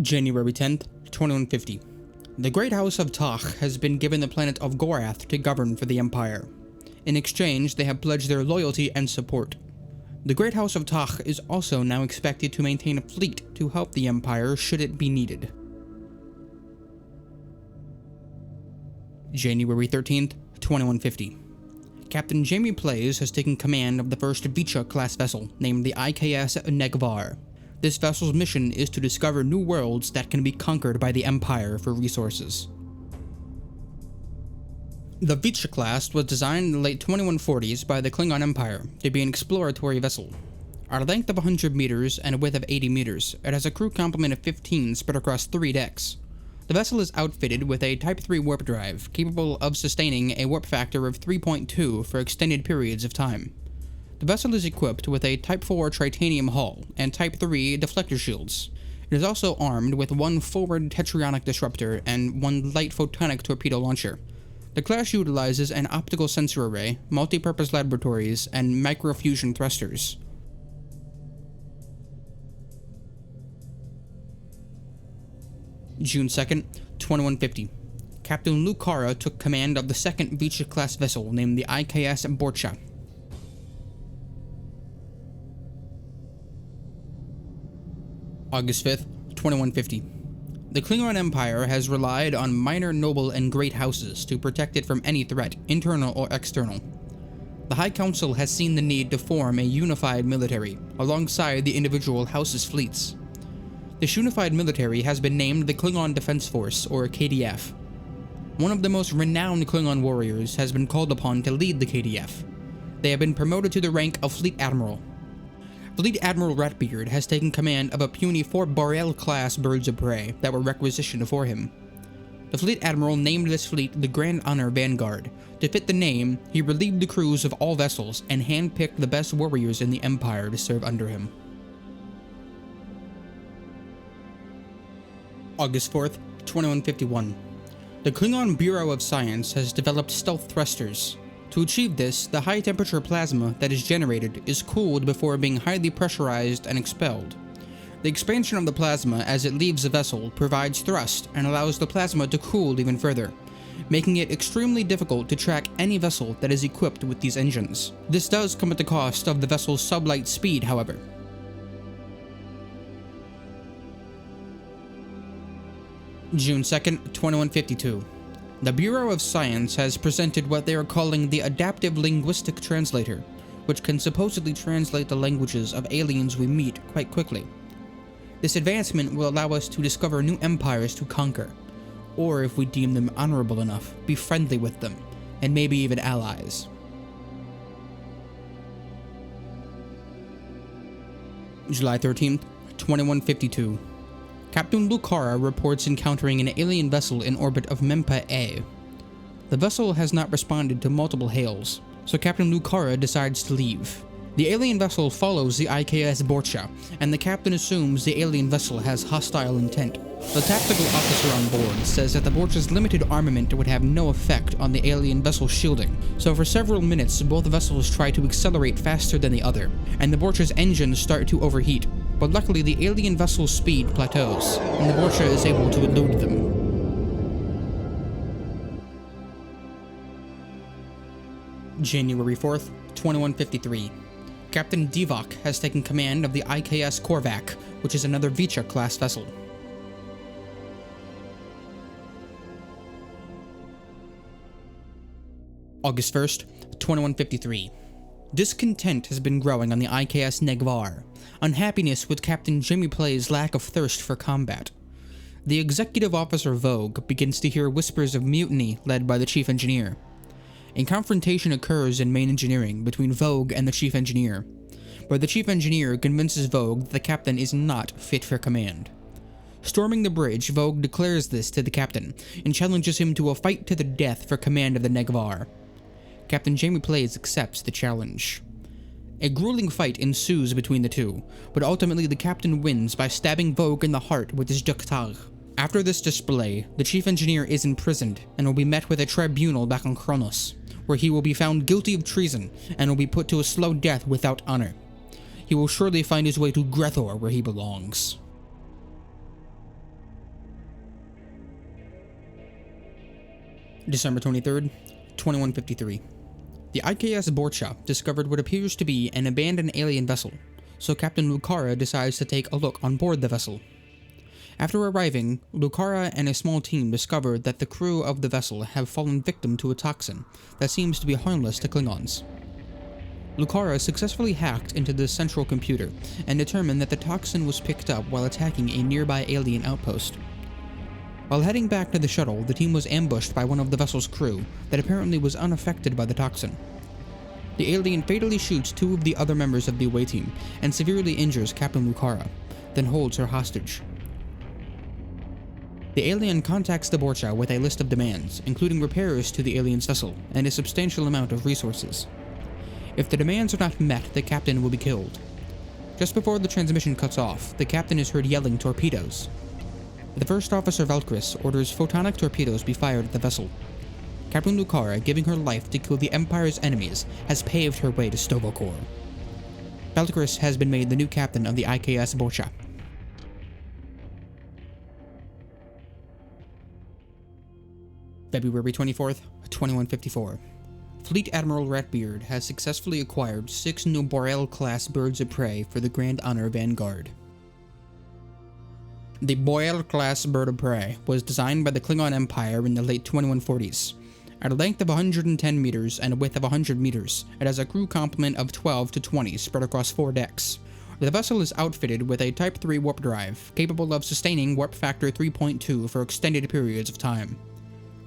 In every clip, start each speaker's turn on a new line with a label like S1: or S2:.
S1: January 10th, 2150. The Great House of Takh has been given the planet of Gorath to govern for the Empire. In exchange, they have pledged their loyalty and support. The Great House of Takh is also now expected to maintain a fleet to help the Empire should it be needed. January 13th, 2150. Captain Jamie Plays has taken command of the first Vicha class vessel, named the IKS Negvar. This vessel's mission is to discover new worlds that can be conquered by the Empire for resources. The Vicha class was designed in the late 2140s by the Klingon Empire to be an exploratory vessel. At a length of 100 meters and a width of 80 meters, it has a crew complement of 15 spread across 3 decks. The vessel is outfitted with a Type 3 warp drive, capable of sustaining a warp factor of 3.2 for extended periods of time. The vessel is equipped with a Type 4 titanium hull and Type 3 deflector shields. It is also armed with 1 forward tetraionic disruptor and 1 light photonic torpedo launcher. The class utilizes an optical sensor array, multi-purpose laboratories, and microfusion thrusters. June 2nd, 2150. Captain Lucara took command of the second Vicha-class vessel named the IKS Borcha. August 5th, 2150. The Klingon Empire has relied on minor noble and great houses to protect it from any threat, internal or external. The High Council has seen the need to form a unified military, alongside the individual houses' fleets. This unified military has been named the Klingon Defense Force, or KDF. One of the most renowned Klingon warriors has been called upon to lead the KDF. They have been promoted to the rank of Fleet Admiral. Fleet Admiral Ratbeard has taken command of a puny 4 Boreal-class birds of prey that were requisitioned for him. The Fleet Admiral named this fleet the Grand Honor Vanguard. To fit the name, he relieved the crews of all vessels and handpicked the best warriors in the Empire to serve under him. August 4th, 2151. The Klingon Bureau of Science has developed stealth thrusters. To achieve this, the high-temperature plasma that is generated is cooled before being highly pressurized and expelled. The expansion of the plasma as it leaves the vessel provides thrust and allows the plasma to cool even further, making it extremely difficult to track any vessel that is equipped with these engines. This does come at the cost of the vessel's sublight speed, however. June 2nd, 2152. The Bureau of Science has presented what they are calling the Adaptive Linguistic Translator, which can supposedly translate the languages of aliens we meet quite quickly. This advancement will allow us to discover new empires to conquer, or if we deem them honorable enough, be friendly with them, and maybe even allies. July 13th, 2152. Captain Lucara reports encountering an alien vessel in orbit of Mempa A. The vessel has not responded to multiple hails, so Captain Lucara decides to leave. The alien vessel follows the IKS Borcha, and the captain assumes the alien vessel has hostile intent. The tactical officer on board says that the Borcha's limited armament would have no effect on the alien vessel's shielding, so for several minutes both vessels try to accelerate faster than the other, and the Borcha's engines start to overheat. But luckily the alien vessel's speed plateaus, and the Borcha is able to elude them. January 4th, 2153. Captain Divok has taken command of the IKS Korvac, which is another Vicha-class vessel. August 1st, 2153. Discontent has been growing on the IKS Negvar, unhappiness with Captain Jamie Play's lack of thirst for combat. The executive officer Vogue begins to hear whispers of mutiny led by the chief engineer. A confrontation occurs in main engineering between Vogue and the chief engineer, where the chief engineer convinces Vogue that the captain is not fit for command. Storming the bridge, Vogue declares this to the captain and challenges him to a fight to the death for command of the Negvar. Captain Jamie Plays accepts the challenge. A grueling fight ensues between the two, but ultimately the captain wins by stabbing Vogue in the heart with his ductag. After this display, the chief engineer is imprisoned and will be met with a tribunal back on Kronos, where he will be found guilty of treason and will be put to a slow death without honor. He will surely find his way to Grethor, where he belongs. December 23rd, 2153. The IKS Borcha discovered what appears to be an abandoned alien vessel, so Captain Lucara decides to take a look on board the vessel. After arriving, Lucara and a small team discover that the crew of the vessel have fallen victim to a toxin that seems to be harmless to Klingons. Lucara successfully hacked into the central computer and determined that the toxin was picked up while attacking a nearby alien outpost. While heading back to the shuttle, the team was ambushed by one of the vessel's crew that apparently was unaffected by the toxin. The alien fatally shoots two of the other members of the away team and severely injures Captain Lucara, then holds her hostage. The alien contacts the Borcha with a list of demands, including repairs to the alien's vessel and a substantial amount of resources. If the demands are not met, the captain will be killed. Just before the transmission cuts off, the captain is heard yelling torpedoes. The first officer Valkyris orders photonic torpedoes be fired at the vessel. Captain Lucara, giving her life to kill the Empire's enemies, has paved her way to Stovokor. Valkyris has been made the new captain of the IKS Borcha. February 24th, 2154. Fleet Admiral Ratbeard has successfully acquired 6 new Boreal-class birds of prey for the Grand Honor Vanguard. The Boreal-class bird of prey was designed by the Klingon Empire in the late 2140s. At a length of 110 meters and a width of 100 meters, it has a crew complement of 12 to 20 spread across 4 decks. The vessel is outfitted with a Type 3 warp drive, capable of sustaining warp factor 3.2 for extended periods of time.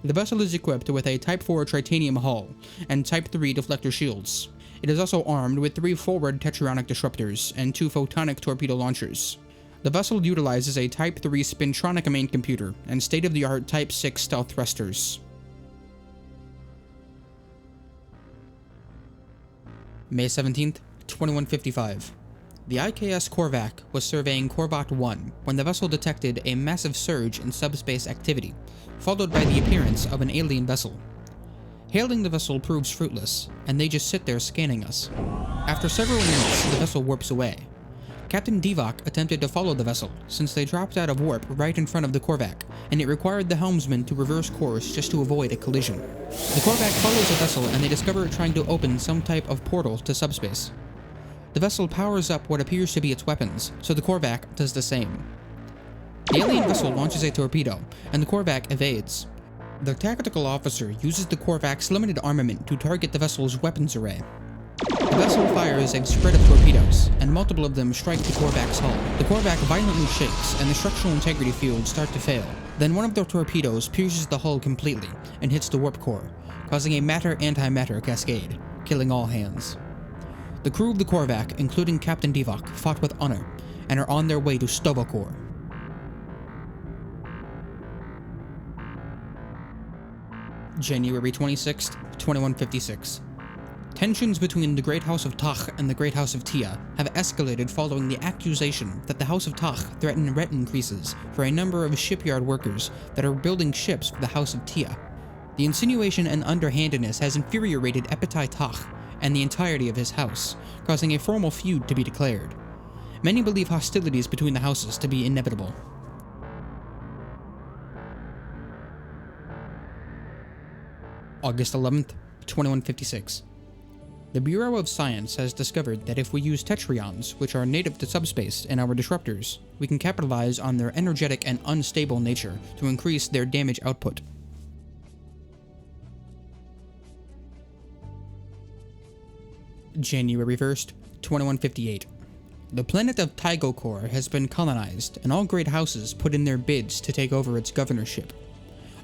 S1: The vessel is equipped with a Type 4 titanium hull and Type 3 deflector shields. It is also armed with 3 forward tetronic disruptors and 2 photonic torpedo launchers. The vessel utilizes a Type 3 spintronic main computer and state-of-the-art Type 6 stealth thrusters. May 17th, 2155. The IKS Korvac was surveying Korvat 1 when the vessel detected a massive surge in subspace activity, followed by the appearance of an alien vessel. Hailing the vessel proves fruitless, and they just sit there scanning us. After several minutes, the vessel warps away. Captain Divac attempted to follow the vessel, since they dropped out of warp right in front of the Korvac, and it required the helmsman to reverse course just to avoid a collision. The Korvac follows the vessel and they discover it trying to open some type of portal to subspace. The vessel powers up what appears to be its weapons, so the Korvac does the same. The alien vessel launches a torpedo, and the Korvac evades. The tactical officer uses the Korvac's limited armament to target the vessel's weapons array. The vessel fires a spread of torpedoes, and multiple of them strike the Korvac's hull. The Korvac violently shakes, and the structural integrity fields start to fail. Then one of the torpedoes pierces the hull completely, and hits the warp core, causing a matter-antimatter cascade, killing all hands. The crew of the Korvac, including Captain Divac, fought with honor, and are on their way to Stovokor. January 26th, 2156. Tensions between the Great House of Tach and the Great House of Tia have escalated following the accusation that the House of Tach threatened rent increases for a number of shipyard workers that are building ships for the House of Tia. The insinuation and underhandedness has infuriated Epitai Tach and the entirety of his house, causing a formal feud to be declared. Many believe hostilities between the houses to be inevitable. August 11th, 2156. The Bureau of Science has discovered that if we use tetrions, which are native to subspace, in our disruptors, we can capitalize on their energetic and unstable nature to increase their damage output. January 1st, 2158. The planet of Tygokor has been colonized, and all great houses put in their bids to take over its governorship.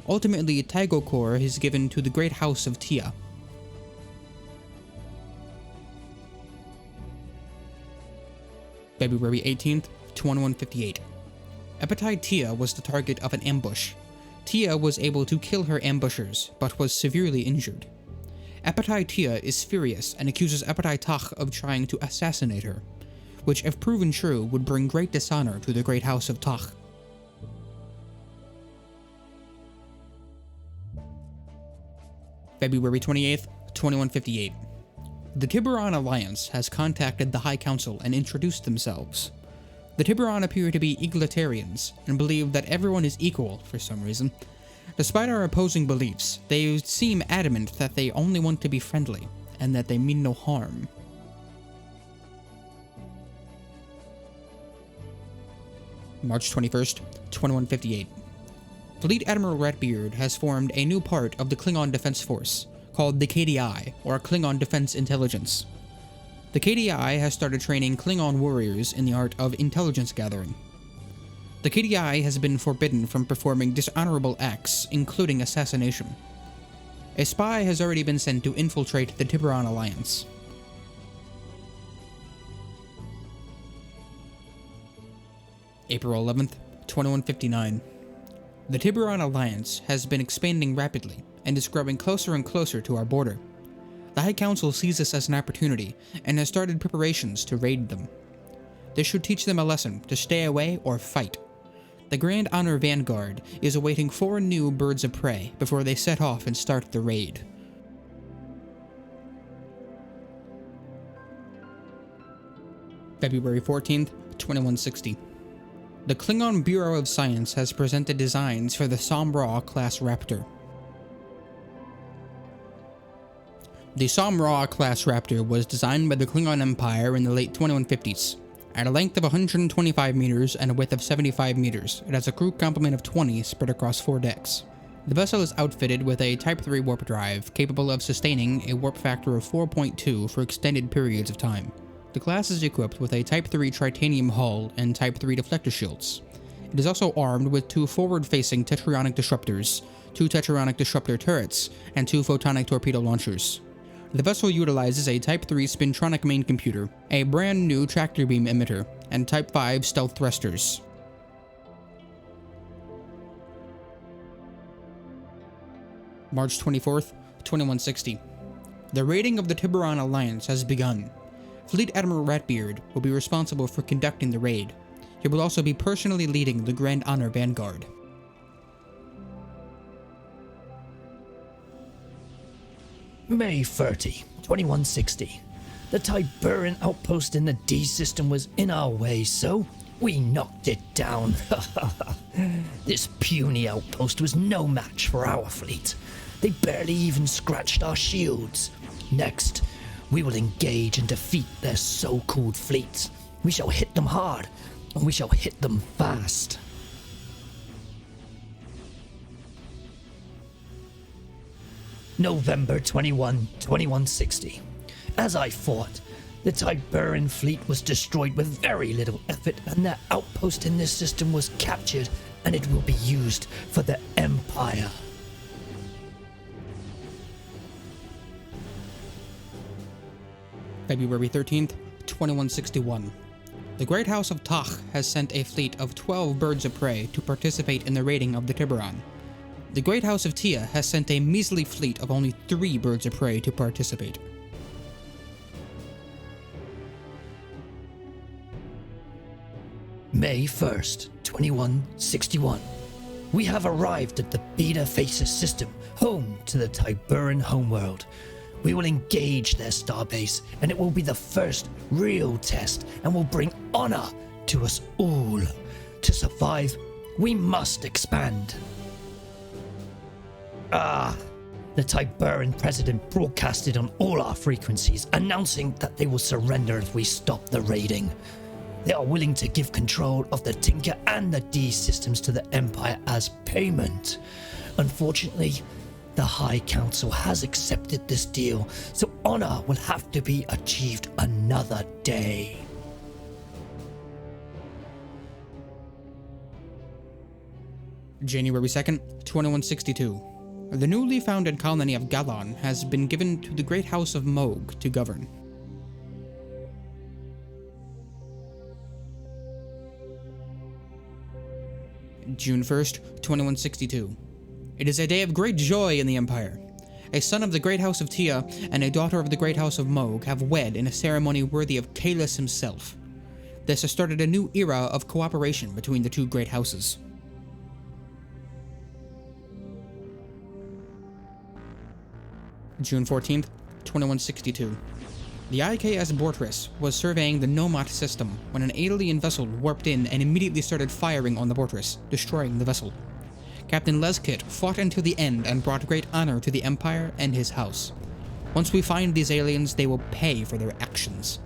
S1: Ultimately, Tygokor is given to the Great House of Tia. February 18th, 2158. Epitai Tia was the target of an ambush. Tia was able to kill her ambushers, but was severely injured. Epitai Tia is furious and accuses Epitai Tach of trying to assassinate her, which, if proven true, would bring great dishonor to the Great House of Tach. February 28th, 2158. The Tiburon Alliance has contacted the High Council and introduced themselves. The Tiburon appear to be egalitarians and believe that everyone is equal for some reason. Despite our opposing beliefs, they seem adamant that they only want to be friendly, and that they mean no harm. March 21st, 2158. Fleet Admiral Ratbeard has formed a new part of the Klingon Defense Force, called the KDI, or Klingon Defense Intelligence. The KDI has started training Klingon warriors in the art of intelligence gathering. The KDI has been forbidden from performing dishonorable acts, including assassination. A spy has already been sent to infiltrate the Tiburon Alliance. April 11th, 2159. The Tiburon Alliance has been expanding rapidly and is growing closer and closer to our border. The High Council sees this as an opportunity and has started preparations to raid them. This should teach them a lesson to stay away or fight. The Grand Honor Vanguard is awaiting 4 new birds of prey before they set off and start the raid. February 14th, 2160. The Klingon Bureau of Science has presented designs for the Samra-class Raptor. The Samra-class Raptor was designed by the Klingon Empire in the late 2150s. At a length of 125 meters and a width of 75 meters, it has a crew complement of 20 spread across 4 decks. The vessel is outfitted with a Type 3 warp drive, capable of sustaining a warp factor of 4.2 for extended periods of time. The class is equipped with a Type 3 titanium hull and Type 3 deflector shields. It is also armed with 2 forward-facing tetraionic disruptors, 2 tetraionic disruptor turrets, and 2 photonic torpedo launchers. The vessel utilizes a Type 3 spintronic main computer, a brand new tractor beam emitter, and Type 5 stealth thrusters. March 24th, 2160. The raiding of the Tiburon Alliance has begun. Fleet Admiral Ratbeard will be responsible for conducting the raid. He will also be personally leading the Grand Honor Vanguard.
S2: May 30, 2160. The Tiburon outpost in the D system was in our way, so we knocked it down. This puny outpost was no match for our fleet. They barely even scratched our shields. Next, we will engage and defeat their so-called fleets. We shall hit them hard, and we shall hit them fast. November 21, 2160. As I fought, the Tiburon fleet was destroyed with very little effort, and their outpost in this system was captured, and it will be used for the Empire.
S1: February 13th, 2161. The Great House of Tach has sent a fleet of 12 birds of prey to participate in the raiding of the Tiburon. The Great House of Tia has sent a measly fleet of only 3 birds of prey to participate.
S2: May 1st, 2161. We have arrived at the Beta Faces system, home to the Tiburon homeworld. We will engage their starbase, and it will be the first real test and will bring honor to us all. To survive, we must expand. The Tiburon president broadcasted on all our frequencies, announcing that they will surrender if we stop the raiding. They are willing to give control of the Tinker and the D systems to the Empire as payment. Unfortunately, the High Council has accepted this deal, so honor will have to be achieved another day.
S1: January 2nd, 2162. The newly founded colony of Galon has been given to the Great House of Moog to govern. June 1st, 2162. It is a day of great joy in the Empire. A son of the Great House of Tia and a daughter of the Great House of Moog have wed in a ceremony worthy of Kalis himself. This has started a new era of cooperation between the two great houses. June 14th, 2162. The IKS Bortress was surveying the Nomad system when an alien vessel warped in and immediately started firing on the Bortress, destroying the vessel. Captain Leskit fought until the end and brought great honor to the Empire and his house. Once we find these aliens, they will pay for their actions.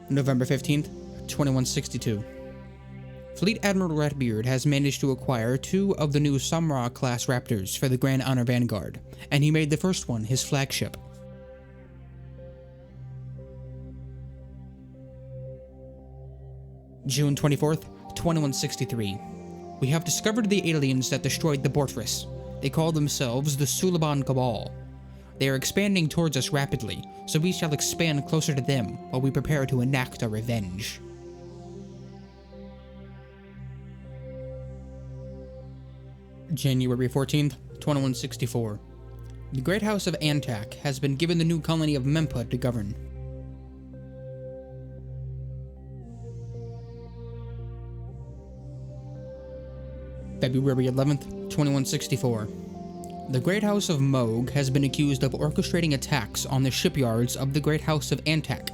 S1: November 15th, 2162. Fleet Admiral Ratbeard has managed to acquire 2 of the new Samra-class Raptors for the Grand Honor Vanguard, and he made the first one his flagship. June 24th, 2163. We have discovered the aliens that destroyed the Fortress. They call themselves the Sulaban Cabal. They are expanding towards us rapidly, so we shall expand closer to them while we prepare to enact our revenge. January 14th, 2164. The Great House of Antak has been given the new colony of Mempa to govern. February 11th, 2164. The Great House of Moog has been accused of orchestrating attacks on the shipyards of the Great House of Antak.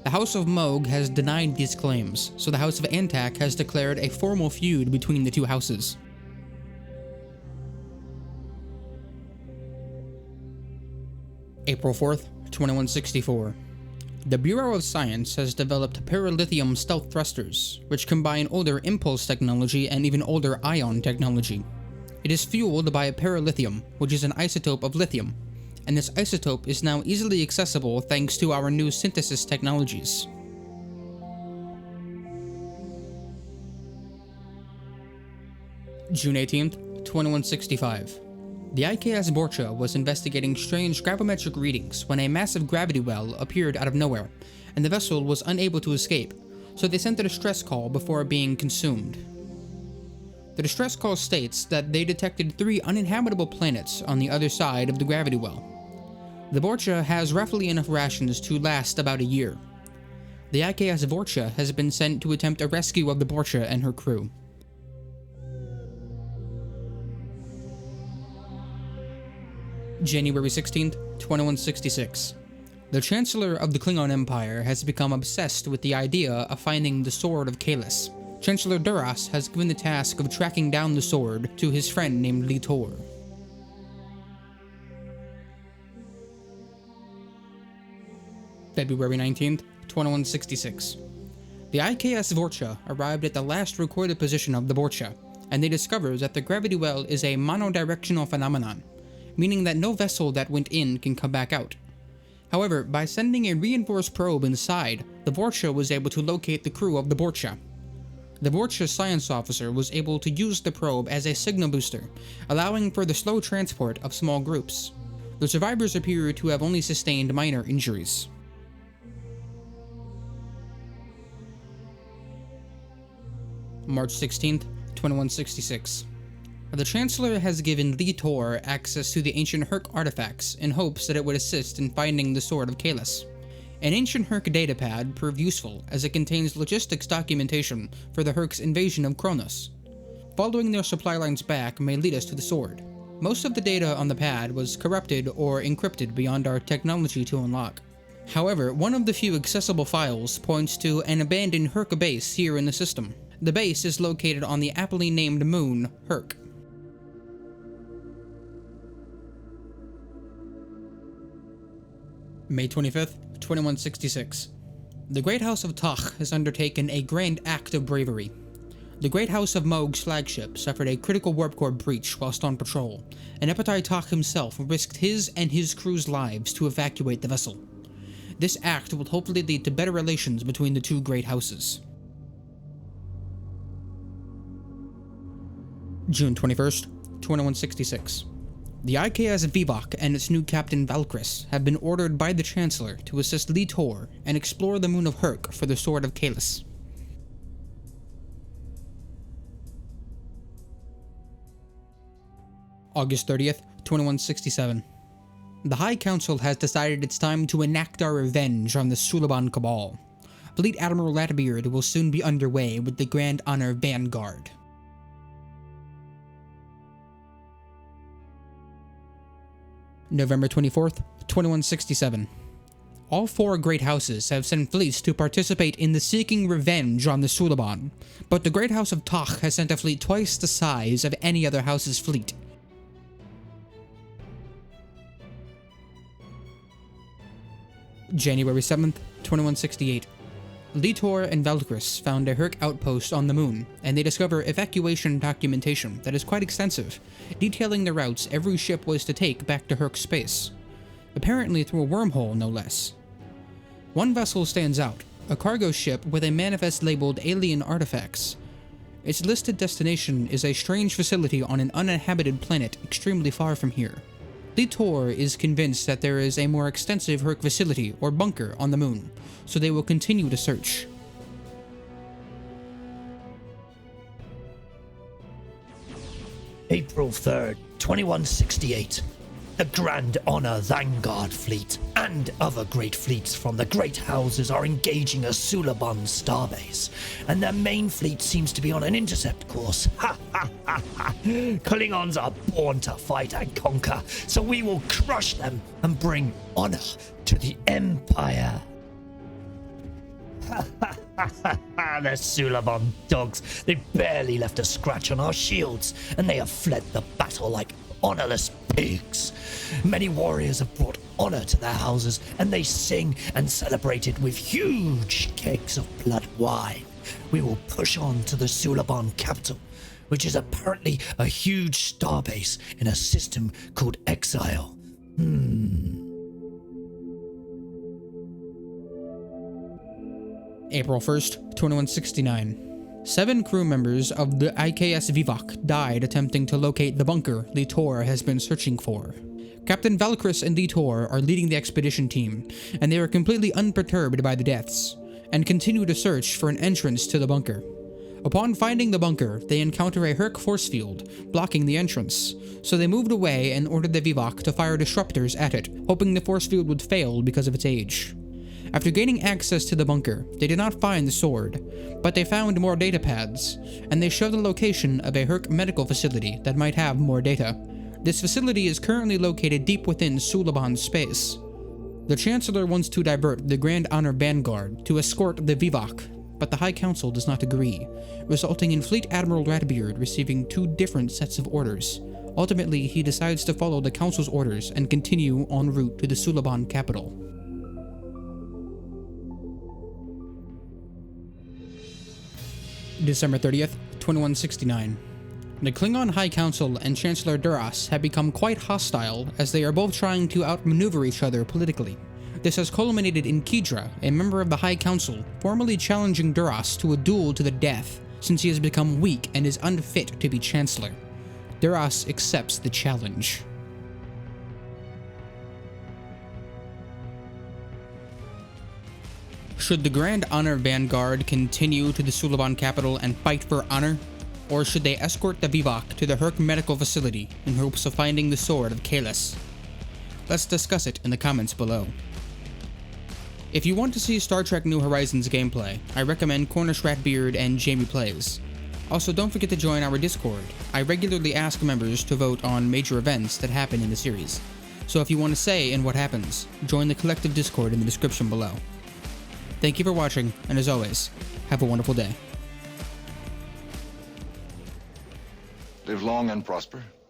S1: The House of Moog has denied these claims, so the House of Antak has declared a formal feud between the two houses. April 4th, 2164. The Bureau of Science has developed perilithium stealth thrusters, which combine older impulse technology and even older ion technology. It is fueled by a perilithium, which is an isotope of lithium, and this isotope is now easily accessible thanks to our new synthesis technologies. June 18th, 2165. The IKS Borcha was investigating strange gravimetric readings when a massive gravity well appeared out of nowhere, and the vessel was unable to escape, so they sent a distress call before being consumed. The distress call states that they detected 3 uninhabitable planets on the other side of the gravity well. The Borcha has roughly enough rations to last about a year. The IKS Borcha has been sent to attempt a rescue of the Borcha and her crew. January 16th, 2166. The Chancellor of the Klingon Empire has become obsessed with the idea of finding the Sword of Kalis. Chancellor Duras has given the task of tracking down the sword to his friend named Litor. February 19th, 2166. The IKS Vorcha arrived at the last recorded position of the Borcha, and they discovered that the gravity well is a monodirectional phenomenon, meaning that no vessel that went in can come back out. However, by sending a reinforced probe inside, the Borcha was able to locate the crew of the Borcha. The Borcha science officer was able to use the probe as a signal booster, allowing for the slow transport of small groups. The survivors appear to have only sustained minor injuries. March 16th, 2166. The Chancellor has given Litor access to the ancient Herc artifacts in hopes that it would assist in finding the Sword of Kalis. An ancient Herc datapad proved useful as it contains logistics documentation for the Herc's invasion of Kronos. Following their supply lines back may lead us to the sword. Most of the data on the pad was corrupted or encrypted beyond our technology to unlock. However, one of the few accessible files points to an abandoned Herc base here in the system. The base is located on the aptly named moon, Herc. May 25th, 2166. The Great House of Toch has undertaken a grand act of bravery. The Great House of Moog's flagship suffered a critical warp core breach whilst on patrol, and Epatai Toch himself risked his and his crew's lives to evacuate the vessel. This act will hopefully lead to better relations between the two great houses. June 21st, 2166. The IKS Vivach and its new captain Valkyris have been ordered by the Chancellor to assist Litor and explore the moon of Herc for the Sword of Kalis. August 30th, 2167. The High Council has decided it's time to enact our revenge on the Sulaban Cabal. Fleet Admiral Latbeard will soon be underway with the Grand Honor Vanguard. November 24th, 2167. all four great houses have sent fleets to participate in the seeking revenge on the Sulaban, but the Great House of Toch has sent a fleet twice the size of any other house's fleet. January 7th, 2168. Litor and Valkyris found a Herc outpost on the moon, and they discover evacuation documentation that is quite extensive, detailing the routes every ship was to take back to Herc space. Apparently through a wormhole, no less. One vessel stands out, a cargo ship with a manifest labeled alien artifacts. Its listed destination is a strange facility on an uninhabited planet extremely far from here. Litor is convinced that there is a more extensive Herc facility or bunker on the moon, so they will continue to search.
S2: April 3rd, 2168. The Grand Honor Vanguard Fleet and other great fleets from the great houses are engaging a Sulaban starbase, and their main fleet seems to be on an intercept course. Ha ha ha ha! Klingons are born to fight and conquer, so we will crush them and bring honor to the Empire. Ha ha ha ha ha! The Sulaban dogs! They barely left a scratch on our shields, and they have fled the battle like honorless pigs. Many warriors have brought honor to their houses, and they sing and celebrate it with huge kegs of blood wine. We will push on to the Sulaban capital, which is apparently a huge starbase in a system called Exile.
S1: April 1st, 2169. 7 crew members of the IKS Vicha died attempting to locate the bunker Litor has been searching for. Captain Valkyris and Litor are leading the expedition team, and they are completely unperturbed by the deaths, and continue to search for an entrance to the bunker. Upon finding the bunker, they encounter a Herc force field, blocking the entrance, so they moved away and ordered the Vicha to fire disruptors at it, hoping the force field would fail because of its age. After gaining access to the bunker, they did not find the sword, but they found more data pads, and they show the location of a Herc medical facility that might have more data. This facility is currently located deep within Sulaban space. The Chancellor wants to divert the Grand Honor Vanguard to escort the Vicha, but the High Council does not agree, resulting in Fleet Admiral Ratbeard receiving 2 different sets of orders. Ultimately, he decides to follow the Council's orders and continue en route to the Sulaban capital. December 30th, 2169. The Klingon High Council and Chancellor Duras have become quite hostile as they are both trying to outmaneuver each other politically. This has culminated in Kidra, a member of the High Council, formally challenging Duras to a duel to the death since he has become weak and is unfit to be Chancellor. Duras accepts the challenge. Should the Grand Honor Vanguard continue to the Sulaban capital and fight for honor? Or should they escort the Vicha to the Herc medical facility in hopes of finding the sword of Kalis? Let's discuss it in the comments below. If you want to see Star Trek New Horizons gameplay, I recommend Cornish Ratbeard and Jamie Plays. Also, don't forget to join our Discord. I regularly ask members to vote on major events that happen in the series. So if you want to say in what happens, join the collective Discord in the description below. Thank you for watching, and as always, have a wonderful day.
S3: Live long and prosper.